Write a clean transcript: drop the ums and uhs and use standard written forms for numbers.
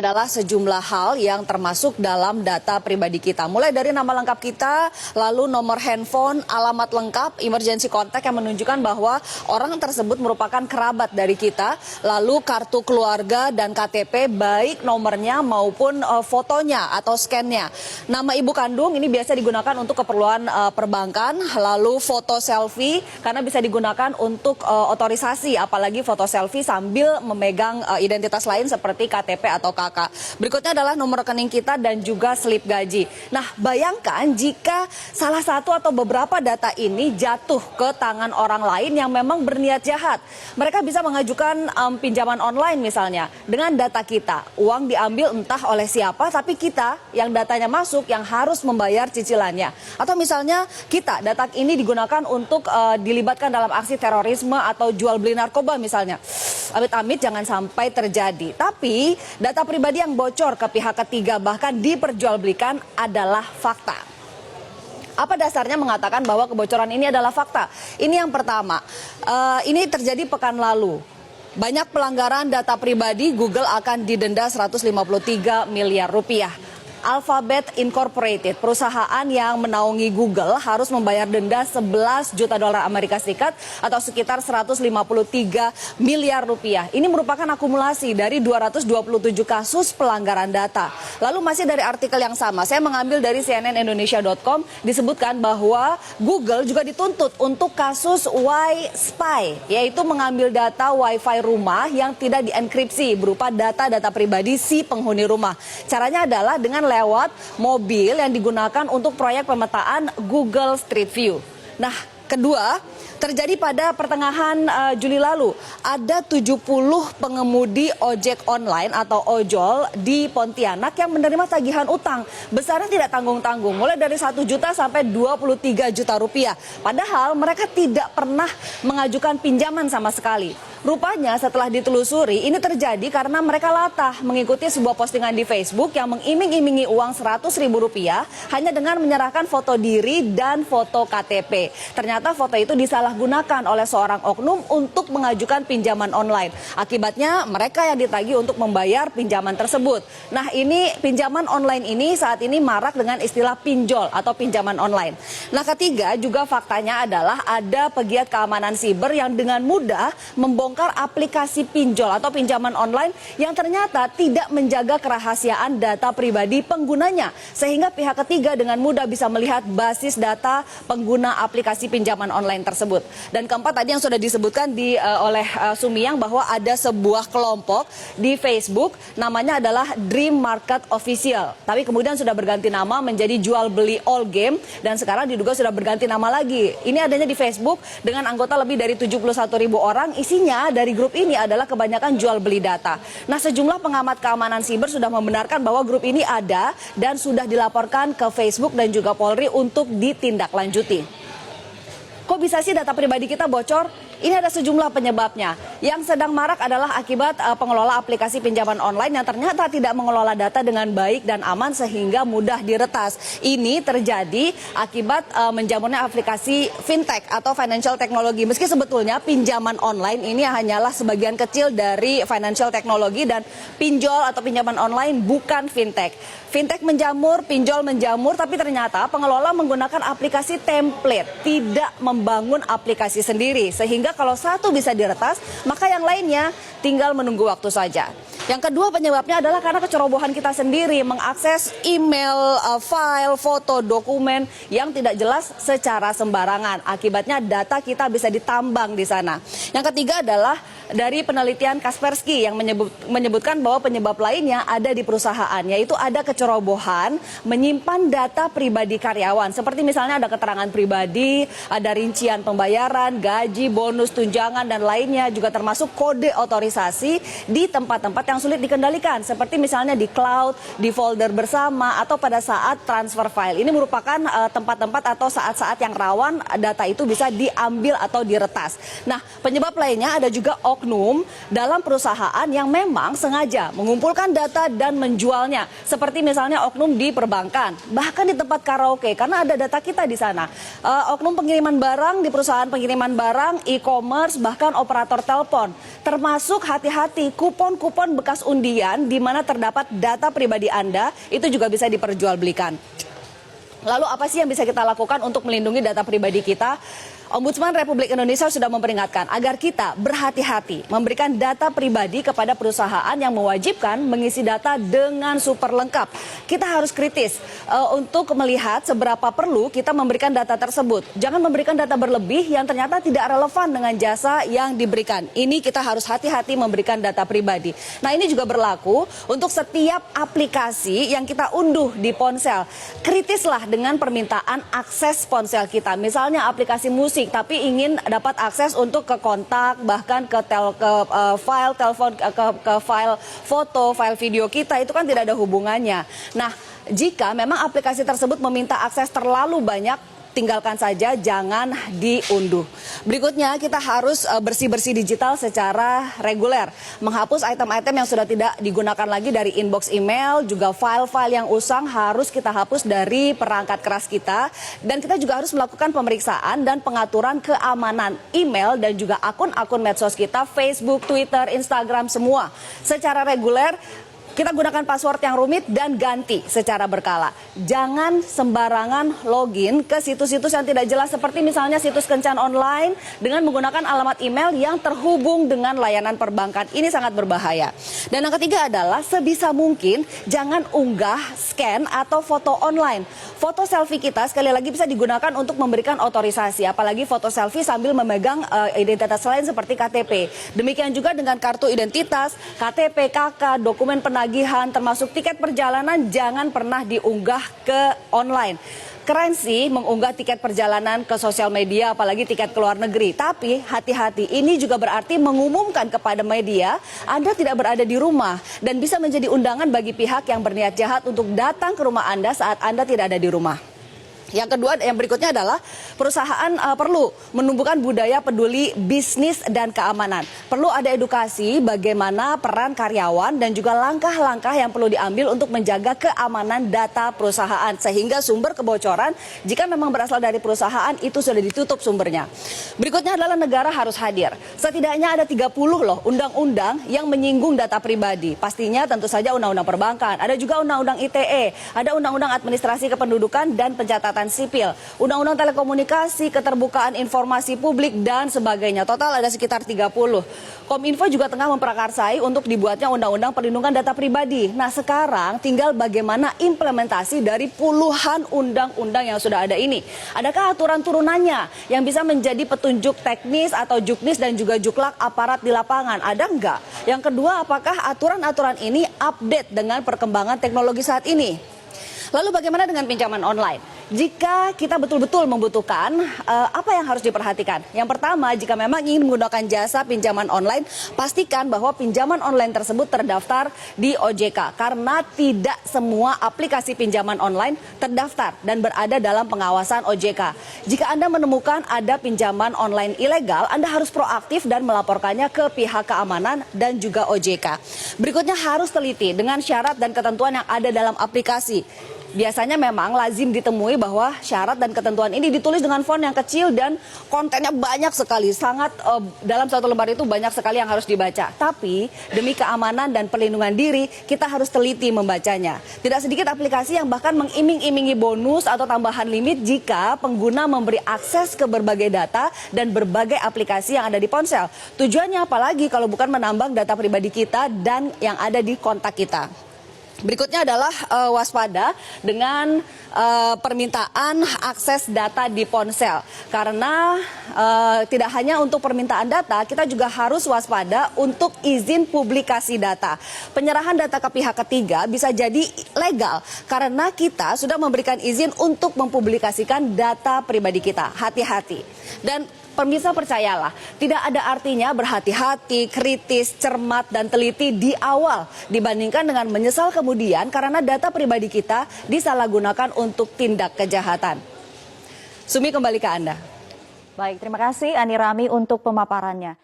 adalah sejumlah hal yang termasuk dalam data pribadi kita. Mulai dari nama lengkap kita, lalu nomor handphone, alamat lengkap, emergency contact yang menunjukkan bahwa orang tersebut merupakan kerabat dari kita, lalu kartu keluarga dan KTP baik nomornya maupun fotonya atau scan-nya. Nama ibu kandung ini biasa digunakan untuk keperluan perbankan, lalu foto selfie karena bisa digunakan untuk otorisasi, apalagi foto selfie sambil memegang identitas lain seperti KTP atau KK. Berikutnya adalah nomor rekening kita dan juga slip gaji. Nah, bayangkan jika salah satu atau beberapa data ini jatuh ke tangan orang lain yang memang berniat jahat. Mereka bisa mengajukan pinjaman online misalnya dengan data kita. Uang diambil entah oleh siapa, tapi kita yang datanya masuk yang harus membayar cicilannya. Atau misalnya kita, data ini digunakan untuk dilibatkan dalam aksi terorisme atau jual beli narkoba misalnya. Amit-amit jangan sampai terjadi. Tapi data pribadi yang bocor ke pihak ketiga bahkan diperjualbelikan adalah fakta. Apa dasarnya mengatakan bahwa kebocoran ini adalah fakta? Ini yang pertama, ini terjadi pekan lalu. Banyak pelanggaran data pribadi, Google akan didenda 153 miliar rupiah. Alphabet Incorporated, perusahaan yang menaungi Google, harus membayar denda 11 juta dolar Amerika Serikat atau sekitar 153 miliar rupiah. Ini merupakan akumulasi dari 227 kasus pelanggaran data. Lalu masih dari artikel yang sama, saya mengambil dari cnnindonesia.com, disebutkan bahwa Google juga dituntut untuk kasus Y-Spy, yaitu mengambil data Wi-Fi rumah yang tidak dienkripsi berupa data-data pribadi si penghuni rumah. Caranya adalah dengan lewat mobil yang digunakan untuk proyek pemetaan Google Street View. Nah, kedua, terjadi pada pertengahan Juli lalu. Ada 70 pengemudi ojek online atau ojol di Pontianak yang menerima tagihan utang. Besarnya tidak tanggung-tanggung, mulai dari 1 juta sampai 23 juta rupiah. Padahal mereka tidak pernah mengajukan pinjaman sama sekali. Rupanya setelah ditelusuri, ini terjadi karena mereka latah mengikuti sebuah postingan di Facebook yang mengiming-imingi uang 100 ribu rupiah hanya dengan menyerahkan foto diri dan foto KTP. Ternyata foto itu disalahgunakan oleh seorang oknum untuk mengajukan pinjaman online. Akibatnya mereka yang ditagih untuk membayar pinjaman tersebut. Nah, ini pinjaman online ini saat ini marak dengan istilah pinjol atau pinjaman online. Nah, ketiga juga faktanya adalah ada pegiat keamanan siber yang dengan mudah membongkar aplikasi pinjol atau pinjaman online yang ternyata tidak menjaga kerahasiaan data pribadi penggunanya, sehingga pihak ketiga dengan mudah bisa melihat basis data pengguna aplikasi pinjaman online tersebut. Dan keempat tadi yang sudah disebutkan oleh Sumiang bahwa ada sebuah kelompok di Facebook namanya adalah Dream Market Official, tapi kemudian sudah berganti nama menjadi Jual Beli All Game dan sekarang diduga sudah berganti nama lagi. Ini adanya di Facebook dengan anggota lebih dari 71.000 orang. Isinya dari grup ini adalah kebanyakan jual beli data. Nah, sejumlah pengamat keamanan siber sudah membenarkan bahwa grup ini ada dan sudah dilaporkan ke Facebook dan juga Polri untuk ditindaklanjuti. Kok bisa sih data pribadi kita bocor? Ini ada sejumlah penyebabnya. Yang sedang marak adalah akibat pengelola aplikasi pinjaman online yang ternyata tidak mengelola data dengan baik dan aman sehingga mudah diretas. Ini terjadi akibat menjamurnya aplikasi fintech atau financial technology. Meski sebetulnya pinjaman online ini hanyalah sebagian kecil dari financial technology dan pinjol atau pinjaman online bukan fintech. Fintech menjamur, pinjol menjamur, tapi ternyata pengelola menggunakan aplikasi template, tidak membangun aplikasi sendiri. Sehingga kalau satu bisa diretas, maka yang lainnya tinggal menunggu waktu saja. Yang kedua penyebabnya adalah karena kecerobohan kita sendiri mengakses email, file, foto, dokumen yang tidak jelas secara sembarangan. Akibatnya data kita bisa ditambang di sana. Yang ketiga adalah dari penelitian Kaspersky yang menyebutkan bahwa penyebab lainnya ada di perusahaan, yaitu ada kecerobohan menyimpan data pribadi karyawan. Seperti misalnya ada keterangan pribadi, ada rincian pembayaran, gaji, bonus, tunjangan, dan lainnya, juga termasuk kode otorisasi di tempat-tempat yang sulit dikendalikan. Seperti misalnya di cloud, di folder bersama, atau pada saat transfer file. Ini merupakan tempat-tempat atau saat-saat yang rawan data itu bisa diambil atau diretas. Nah, penyebab lainnya ada juga oknum dalam perusahaan yang memang sengaja mengumpulkan data dan menjualnya. Seperti misalnya oknum di perbankan, bahkan di tempat karaoke, karena ada data kita di sana. Oknum pengiriman barang di perusahaan pengiriman barang, e-commerce, bahkan operator telepon. Termasuk hati-hati kupon-kupon bekas undian di mana terdapat data pribadi Anda itu juga bisa diperjualbelikan. Lalu apa sih yang bisa kita lakukan untuk melindungi data pribadi kita? Ombudsman Republik Indonesia sudah memperingatkan agar kita berhati-hati memberikan data pribadi kepada perusahaan yang mewajibkan mengisi data dengan super lengkap. Kita harus kritis untuk melihat seberapa perlu kita memberikan data tersebut. Jangan memberikan data berlebih yang ternyata tidak relevan dengan jasa yang diberikan. Ini kita harus hati-hati memberikan data pribadi. Nah, ini juga berlaku untuk setiap aplikasi yang kita unduh di ponsel. Kritislah dengan permintaan akses ponsel kita. Misalnya aplikasi musik, tapi ingin dapat akses untuk ke kontak, bahkan ke file telepon, ke file foto, file video kita, itu kan tidak ada hubungannya. Nah, jika memang aplikasi tersebut meminta akses terlalu banyak, tinggalkan saja, jangan diunduh. Berikutnya, kita harus bersih-bersih digital secara reguler. Menghapus item-item yang sudah tidak digunakan lagi dari inbox email, juga file-file yang usang harus kita hapus dari perangkat keras kita. Dan kita juga harus melakukan pemeriksaan dan pengaturan keamanan email dan juga akun-akun medsos kita, Facebook, Twitter, Instagram, semua. Secara reguler, kita gunakan password yang rumit dan ganti secara berkala. Jangan sembarangan login ke situs-situs yang tidak jelas seperti misalnya situs kencan online dengan menggunakan alamat email yang terhubung dengan layanan perbankan. Ini sangat berbahaya. Dan yang ketiga adalah sebisa mungkin jangan unggah, scan, atau foto online. Foto selfie kita sekali lagi bisa digunakan untuk memberikan otorisasi. Apalagi foto selfie sambil memegang identitas lain seperti KTP. Demikian juga dengan kartu identitas, KTP, KK, dokumen penagihan, termasuk tiket perjalanan, jangan pernah diunggah ke online. Keren sih mengunggah tiket perjalanan ke sosial media, apalagi tiket ke luar negeri. Tapi hati-hati, ini juga berarti mengumumkan kepada media Anda tidak berada di rumah dan bisa menjadi undangan bagi pihak yang berniat jahat untuk datang ke rumah Anda saat Anda tidak ada di rumah. Yang kedua, yang berikutnya adalah perusahaan perlu menumbuhkan budaya peduli bisnis dan keamanan. Perlu ada edukasi bagaimana peran karyawan dan juga langkah-langkah yang perlu diambil untuk menjaga keamanan data perusahaan. Sehingga sumber kebocoran, jika memang berasal dari perusahaan, itu sudah ditutup sumbernya. Berikutnya adalah negara harus hadir. Setidaknya ada 30 loh undang-undang yang menyinggung data pribadi. Pastinya tentu saja undang-undang perbankan, ada juga undang-undang ITE, ada undang-undang administrasi kependudukan dan pencatatan sipil, undang-undang telekomunikasi, keterbukaan informasi publik, dan sebagainya. Total ada sekitar 30. Kominfo juga tengah memprakarsai untuk dibuatnya undang-undang perlindungan data pribadi. Nah, sekarang tinggal bagaimana implementasi dari puluhan undang-undang yang sudah ada ini. Adakah aturan turunannya yang bisa menjadi petunjuk teknis atau juknis dan juga juklak aparat di lapangan? Ada enggak? Yang kedua, apakah aturan-aturan ini update dengan perkembangan teknologi saat ini? Lalu bagaimana dengan pinjaman online? Jika kita betul-betul membutuhkan, apa yang harus diperhatikan? Yang pertama, jika memang ingin menggunakan jasa pinjaman online, pastikan bahwa pinjaman online tersebut terdaftar di OJK. Karena tidak semua aplikasi pinjaman online terdaftar dan berada dalam pengawasan OJK. Jika Anda menemukan ada pinjaman online ilegal, Anda harus proaktif dan melaporkannya ke pihak keamanan dan juga OJK. Berikutnya harus teliti dengan syarat dan ketentuan yang ada dalam aplikasi. Biasanya memang lazim ditemui bahwa syarat dan ketentuan ini ditulis dengan font yang kecil dan kontennya banyak sekali. Dalam satu lembar itu banyak sekali yang harus dibaca. Tapi demi keamanan dan perlindungan diri, kita harus teliti membacanya. Tidak sedikit aplikasi yang bahkan mengiming-imingi bonus atau tambahan limit jika pengguna memberi akses ke berbagai data dan berbagai aplikasi yang ada di ponsel. Tujuannya apalagi kalau bukan menambang data pribadi kita dan yang ada di kontak kita. Berikutnya adalah waspada dengan permintaan akses data di ponsel. Karena tidak hanya untuk permintaan data, kita juga harus waspada untuk izin publikasi data. Penyerahan data ke pihak ketiga bisa jadi legal karena kita sudah memberikan izin untuk mempublikasikan data pribadi kita. Hati-hati. Dan pemirsa percayalah, tidak ada artinya berhati-hati, kritis, cermat, dan teliti di awal dibandingkan dengan menyesal kemudian karena data pribadi kita disalahgunakan untuk tindak kejahatan. Sumi, kembali ke Anda. Baik, terima kasih Ani Rami untuk pemaparannya.